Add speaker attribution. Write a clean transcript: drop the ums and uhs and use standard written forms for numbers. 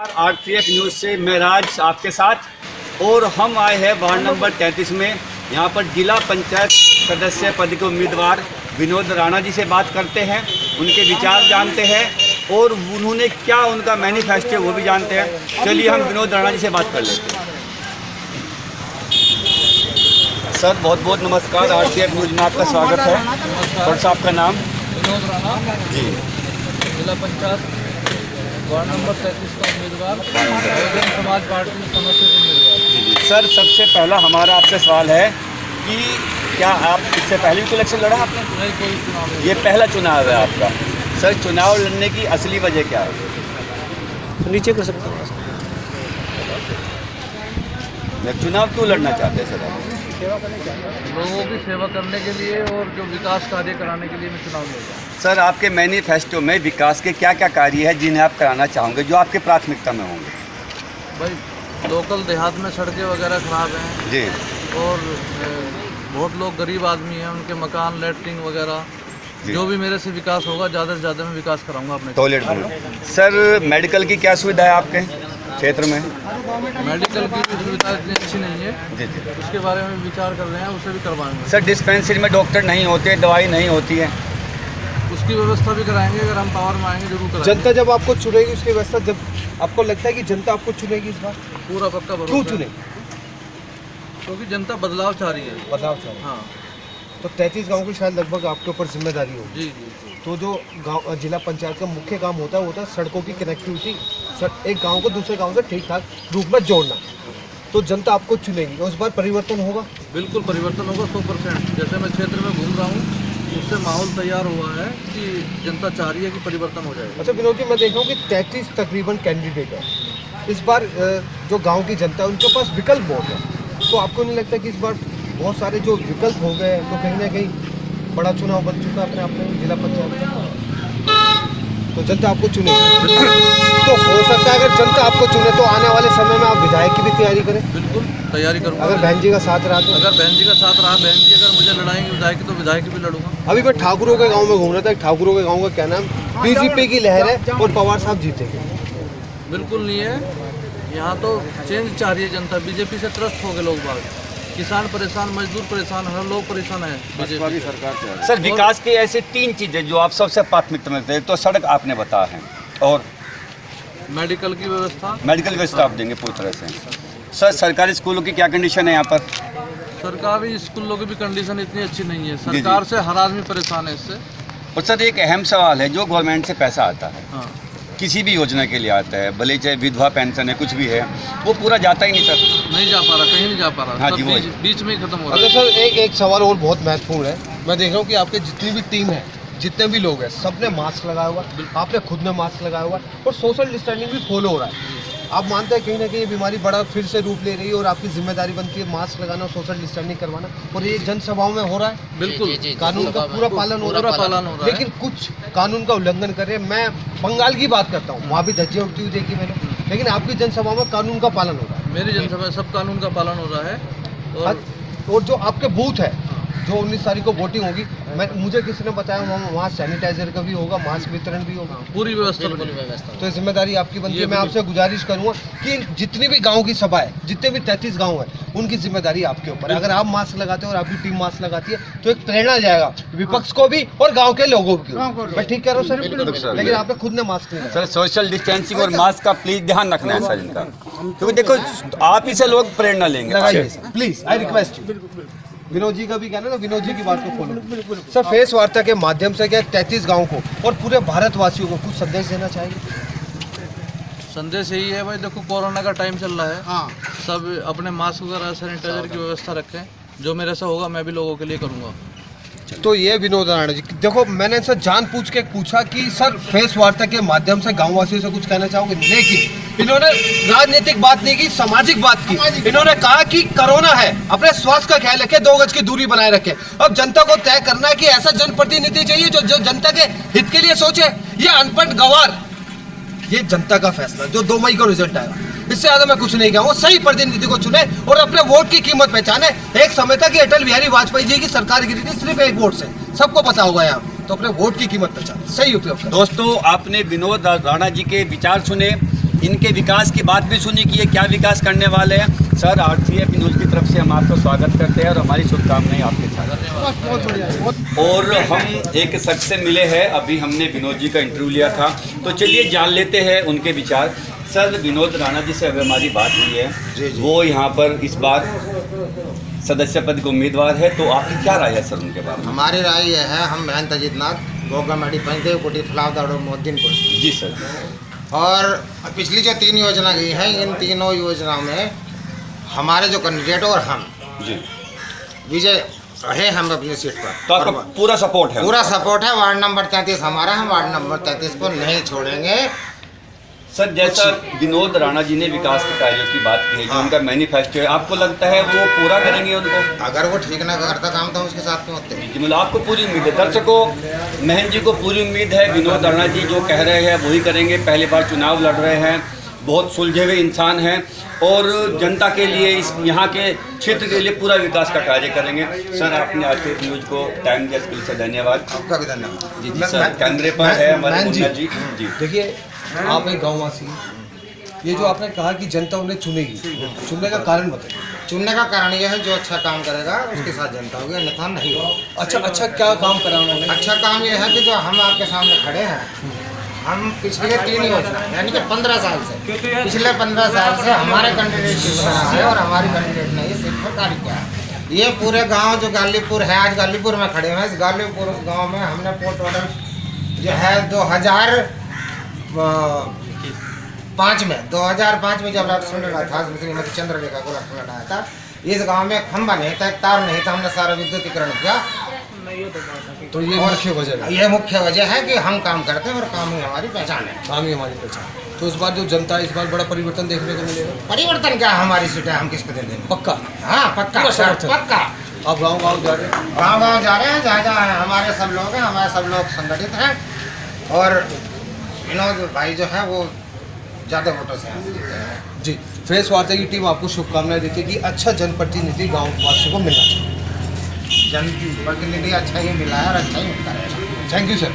Speaker 1: RCF news से मैं राज आपके साथ और हम आए हैं वार्ड नंबर 33 में। यहाँ पर जिला पंचायत सदस्य पद के उम्मीदवार विनोद राणा जी से बात करते हैं, उनके विचार जानते हैं और उन्होंने क्या उनका मैनिफेस्टो है वो भी जानते हैं। चलिए हम विनोद राणा जी से बात कर लेते हैं। सर बहुत बहुत नमस्कार, RCF न्यूज़ में आपका स्वागत है। और साहब का नाम?
Speaker 2: विनोद राणा
Speaker 1: जी,
Speaker 2: जिला पंचायत वार्ड नंबर 33 का उम्मीदवार, बहुजन समाज पार्टी में समर्थित उम्मीदवार।
Speaker 1: सर सबसे पहला हमारा आपसे सवाल है कि क्या आप इससे पहले भी कोई इलेक्शन लड़ा आपने?
Speaker 2: नहीं, कोई चुनाव नहीं।
Speaker 1: ये पहला चुनाव है आपका। सर चुनाव लड़ने की असली वजह क्या है?
Speaker 3: नीचे कर सकते हैं।
Speaker 1: चुनाव क्यों लड़ना चाहते हैं सर आप?
Speaker 2: लोगों की सेवा करने के लिए और जो विकास कार्य कराने के लिए मैं चुनाव लड़ रहा हूँ।
Speaker 1: सर आपके मैनिफेस्टो में विकास के क्या क्या कार्य है जिन्हें आप कराना चाहोगे, जो आपके प्राथमिकता में होंगे?
Speaker 2: भाई लोकल देहात में सड़कें वगैरह खराब हैं
Speaker 1: जी,
Speaker 2: और बहुत लोग गरीब आदमी हैं, उनके मकान लैट्रिन वगैरह
Speaker 1: जी।
Speaker 2: जो भी मेरे से विकास होगा ज़्यादा से ज़्यादा मैं विकास कराऊंगा अपने।
Speaker 1: टॉयलेट में। सर मेडिकल की क्या सुविधा है आपके क्षेत्र में?
Speaker 2: मेडिकल की भी सुविधा इतनी अच्छी नहीं है,
Speaker 1: जी जी।
Speaker 2: उसके बारे में विचार कर रहे हैं, उसे भी करवाएंगे।
Speaker 1: सर डिस्पेंसरी में डॉक्टर नहीं होते, दवाई नहीं होती है।
Speaker 2: उसकी व्यवस्था भी कराएंगे, अगर हम पावर में आएंगे जरूर कराएंगे।
Speaker 3: जनता जब आपको चुनेगी उसकी व्यवस्था, जब आपको लगता है कि जनता आपको चुनेगी इस बार,
Speaker 2: पूरा पक्का भरोसा
Speaker 3: क्यों
Speaker 2: है।
Speaker 3: चुने?
Speaker 2: क्योंकि जनता बदलाव चाह रही है।
Speaker 3: बदलाव चाहिए।
Speaker 2: हाँ
Speaker 3: तो 33 गाँव की शायद लगभग आपके ऊपर जिम्मेदारी होगी।
Speaker 2: जी जी जी।
Speaker 3: तो जो गाँव जिला पंचायत का मुख्य काम होता है सड़कों की कनेक्टिविटी, एक गांव को दूसरे गांव से ठीक ठाक रूप में जोड़ना। तो जनता आपको चुनेगी, उस बार परिवर्तन होगा।
Speaker 2: बिल्कुल परिवर्तन होगा 100%। जैसे मैं क्षेत्र में घूम रहा हूँ, उससे माहौल तैयार हुआ है कि जनता चाह रही है कि परिवर्तन हो जाएगा।
Speaker 3: अच्छा विनोद जी, मैं देख रहा हूँ कि 33 तकरीबन कैंडिडेट है इस बार। जो गांव की जनता है उनके पास विकल्प बहुत है, तो आपको नहीं लगता कि इस बार बहुत सारे जो विकल्प हो गए तो कहीं ना कहीं बड़ा चुनाव बन चुका है अपने आप में जिला पंचायत का, तो जनता आपको चुनेगी। तो हो सकता है अगर जनता आपको चुने तो आने वाले समय में आप विधायक की भी तैयारी करें।
Speaker 2: बिल्कुल तैयारी करूँगा।
Speaker 3: अगर बहन जी का साथ रहा तो।
Speaker 2: अगर बहन जी का साथ रहा, बहन जी अगर मुझे लड़ाएंगे विधायक की, तो विधायक की भी लड़ूंगा।
Speaker 3: अभी मैं ठाकुरों के गांव में घूम रहा था, ठाकुरों के गांव का क्या नाम, बीजेपी की लहर है और पवार साहब जीतेंगे।
Speaker 2: बिल्कुल नहीं है, यहाँ तो चेंज चाह रही है जनता। बीजेपी से त्रस्त हो गए लोग बाग, किसान परेशान, मजदूर परेशान, हर लोग परेशान है बीजेपी सरकार।
Speaker 1: सर विकास के ऐसे 3 चीज़ें जो आप सबसे प्राथमिकता में देते हैं, तो सड़क आपने बताया है और
Speaker 2: मेडिकल की व्यवस्था।
Speaker 1: मेडिकल व्यवस्था आप देंगे पूरी तरह से। सर सरकारी स्कूलों की क्या कंडीशन है यहाँ पर?
Speaker 2: सरकारी स्कूलों की भी कंडीशन इतनी अच्छी नहीं है, सरकार से हर आदमी परेशान है इससे।
Speaker 1: और सर एक अहम सवाल है, जो गवर्नमेंट से पैसा आता है
Speaker 2: हाँ,
Speaker 1: किसी भी योजना के लिए आता है, भले चाहे विधवा पेंशन है कुछ भी है, वो पूरा जाता ही नहीं सर।
Speaker 2: नहीं जा पा रहा, कहीं नहीं जा पा रहा।
Speaker 1: हाँ
Speaker 2: सब
Speaker 1: जी, वही।
Speaker 2: बीच में ही खत्म हो रहा
Speaker 3: अच्छा
Speaker 2: है।
Speaker 3: सर, एक सवाल और बहुत महत्वपूर्ण है। मैं देख रहा हूँ कि आपके जितनी भी टीम है, जितने भी लोग हैं, सबने मास्क लगाया हुआ, आपने खुद ने मास्क लगाया हुआ और सोशल डिस्टेंसिंग भी फॉलो हो रहा है। आप मानते हैं कहीं ना कहीं ये बीमारी बड़ा फिर से रूप ले रही है और आपकी जिम्मेदारी बनती है मास्क लगाना और सोशल डिस्टेंसिंग करवाना, और ये जनसभाओं में हो रहा है।
Speaker 2: बिल्कुल
Speaker 3: कानून का पूरा पालन हो रहा है, लेकिन कुछ कानून का उल्लंघन कर रहे हैं। मैं बंगाल की बात करता हूँ, वहाँ भी धज्जियाँ उड़ती हुई देखी मैंने, लेकिन आपकी जनसभा में कानून का पालन हो रहा है।
Speaker 2: मेरी जनसभा सब कानून का पालन हो रहा है।
Speaker 3: और जो आपके बूथ है, जो 19 तारीख को वोटिंग होगी, मुझे किसी ने बताया वहाँ सैनिटाइजर का भी होगा, मास्क वितरण भी होगा,
Speaker 2: पूरी व्यवस्था।
Speaker 3: तो जिम्मेदारी आपकी बनती है। मैं आपसे गुजारिश करूंगा कि जितनी भी गांव की सभा है, जितने भी 33 गांव है, उनकी जिम्मेदारी आपके ऊपर है। अगर आप मास्क लगाते हो और आपकी टीम मास्क लगाती है तो एक प्रेरणा जाएगा विपक्ष को भी और गाँव के लोगों को। मैं ठीक कह रहा हूँ सर? लेकिन आपने खुद ने मास्क नहीं लगाया।
Speaker 1: सर सोशल डिस्टेंसिंग और मास्क का प्लीज ध्यान रखना है सर इनका, क्योंकि देखो आप ही से लोग प्रेरणा लेंगे।
Speaker 3: लगाइए please, I request you. Vinod ji का भी कहना है, विनोद जी की बात को फॉलो। सर फेस वार्ता के माध्यम से क्या 33 गांव को और पूरे भारतवासियों को कुछ संदेश देना चाहिए?
Speaker 2: संदेश यही है भाई, देखो कोरोना का टाइम चल रहा है।
Speaker 3: हाँ,
Speaker 2: सब अपने मास्क वगैरह सैनिटाइजर की व्यवस्था रखें। जो मेरे से होगा मैं भी लोगों के लिए करूँगा।
Speaker 3: तो ये विनोद राणा जी, देखो मैंने इनसे जान पूछ के पूछा कि सर फेस वार्ता के माध्यम से गाँव वासियों से कुछ कहना चाहोगे, लेकिन इन्होंने राजनीतिक बात नहीं की, सामाजिक बात की। इन्होंने कहा कि कोरोना है, अपने स्वास्थ्य का ख्याल रखें, 2 गज की दूरी बनाए रखें। अब जनता को तय करना है कि ऐसा जनप्रतिनिधि चाहिए जो जनता के हित के लिए सोचे, ये अनपढ़ गंवार, ये जनता का फैसला जो 2 मई को रिजल्ट आएगा। इससे ज्यादा मैं कुछ नहीं कहूँगा। सही प्रतिनिधि को चुने और अपने वोट की कीमत पहचाने। एक समय था कि अटल बिहारी वाजपेयी जी की सरकार गिरी थी सिर्फ 1 वोट से, सबको पता होगा यहाँ, तो अपने वोट की कीमत पहचाने, सही उपयोग करें।
Speaker 1: दोस्तों आपने विनोद राणा जी के विचार सुने इनके विकास की बात भी सुनी कि ये क्या विकास करने वाले हैं। सर, आरटीएफ विनोद की तरफ से हम आपका स्वागत करते हैं और हमारी शुभकामनाएं आपके साथ। और हम एक शख्स से मिले हैं, अभी हमने विनोद जी का इंटरव्यू लिया था, तो चलिए जान लेते हैं उनके विचार। सर, विनोद राणा जी से अभी हमारी बात हुई है, वो यहाँ पर इस बार सदस्य पद के उम्मीदवार है, तो आपकी क्या राय है सर उनके बारे में?
Speaker 4: हमारी राय यह है, हम महंत अजीतनाथ गोगामाड़ी पंचदेव कुटी फलावदाड़ और मोहद्दीनपुर।
Speaker 1: जी सर।
Speaker 4: और पिछली जो 3 योजना गई हैं, इन तीनों योजनाओं में हमारे जो कैंडिडेट और हम
Speaker 1: जी
Speaker 4: विजय रहे हम अपनी सीट पर।
Speaker 1: तो आपका पूरा सपोर्ट है?
Speaker 4: पूरा सपोर्ट है। वार्ड नंबर 33 हमारा, हम वार्ड नंबर 33 को नहीं छोड़ेंगे।
Speaker 1: सर, जैसा विनोद राणा जी ने विकास के कार्यों की बात की है, जो
Speaker 4: हाँ।
Speaker 1: उनका मैनिफेस्टो है, आपको लगता है वो पूरा करेंगे उनको?
Speaker 4: अगर वो ठीक ना करता काम तो हम उसके साथ में होते।
Speaker 1: जी, मतलब आपको पूरी उम्मीद है? दर्शकों, महन जी को पूरी उम्मीद है, विनोद राणा जी जो कह रहे हैं वही करेंगे। पहली बार चुनाव लड़ रहे हैं, बहुत सुलझे हुए इंसान हैं और जनता के लिए, इस यहाँ के क्षेत्र के लिए पूरा विकास का कार्य करेंगे। सर, आपने आज के न्यूज को टाइम दिया, इसके लिए सर धन्यवाद।
Speaker 4: आपका भी धन्यवाद।
Speaker 1: जी जी सर, कैमरे पर है हमारे मुन्ना जी। जी
Speaker 3: देखिए, आप एक गाँववासी, ये जो आपने कहा कि जनता उन्हें चुनेगी, चुनने का कारण बताइए।
Speaker 4: चुनने का कारण यह है, जो अच्छा काम करेगा उसके साथ जनता होगी, अन्यथा नहीं होगा।
Speaker 3: अच्छा क्या काम करा उन्होंने?
Speaker 4: अच्छा काम यह है कि जो हम आपके सामने खड़े हैं, हम पिछले 3 योजना यानी कि 15 साल से, पिछले 15 साल से हमारे कैंडिडेट सीट पर है और हमारी कैंडिडेट ने ये सीट पर कार्य किया है। ये पूरे गांव जो गालीपुर है, आज गालीपुर में खड़े हैं, इस गालीपुर गांव में हमने टोटल जो है 2005 में जब इलेक्शन लड़ा था, श्रीमती चंद्रलेखा को इलेक्शन लड़ाया था, इस गांव में खंबा नहीं था, एक तार नहीं था, हमने सारा विद्युतीकरण किया।
Speaker 3: तो ये मुख्य वजह है।
Speaker 4: ये मुख्य वजह है कि हम काम करते हैं और काम ही हमारी पहचान है।
Speaker 3: काम ही हमारी पहचान। तो इस बार जो जनता है, इस बार बड़ा परिवर्तन देखने को मिलेगा।
Speaker 4: परिवर्तन क्या, हमारी सीटें हम किसको दे देंगे?
Speaker 3: पक्का?
Speaker 4: हाँ पक्का
Speaker 3: पूरा
Speaker 4: सर,
Speaker 3: समर्थन।
Speaker 4: पक्का।
Speaker 3: आप गाँव जा रहे हैं?
Speaker 4: गाँव जा रहे हैं, जहाँ जहाँ हमारे सब लोग हैं, हमारे सब लोग संगठित हैं और विनोद भाई जो है वो ज़्यादा वोटों से यहाँ से जीते हैं।
Speaker 3: जी, फेस वार्ता की टीम आपको शुभकामनाएं देती है कि अच्छा जनप्रतिनिधि गाँव वासियों को मिलना चाहिए।
Speaker 4: जनप्रतिनिधि अच्छा ही मिला है और अच्छा ही मिलता रहेगा।
Speaker 3: Thank you sir.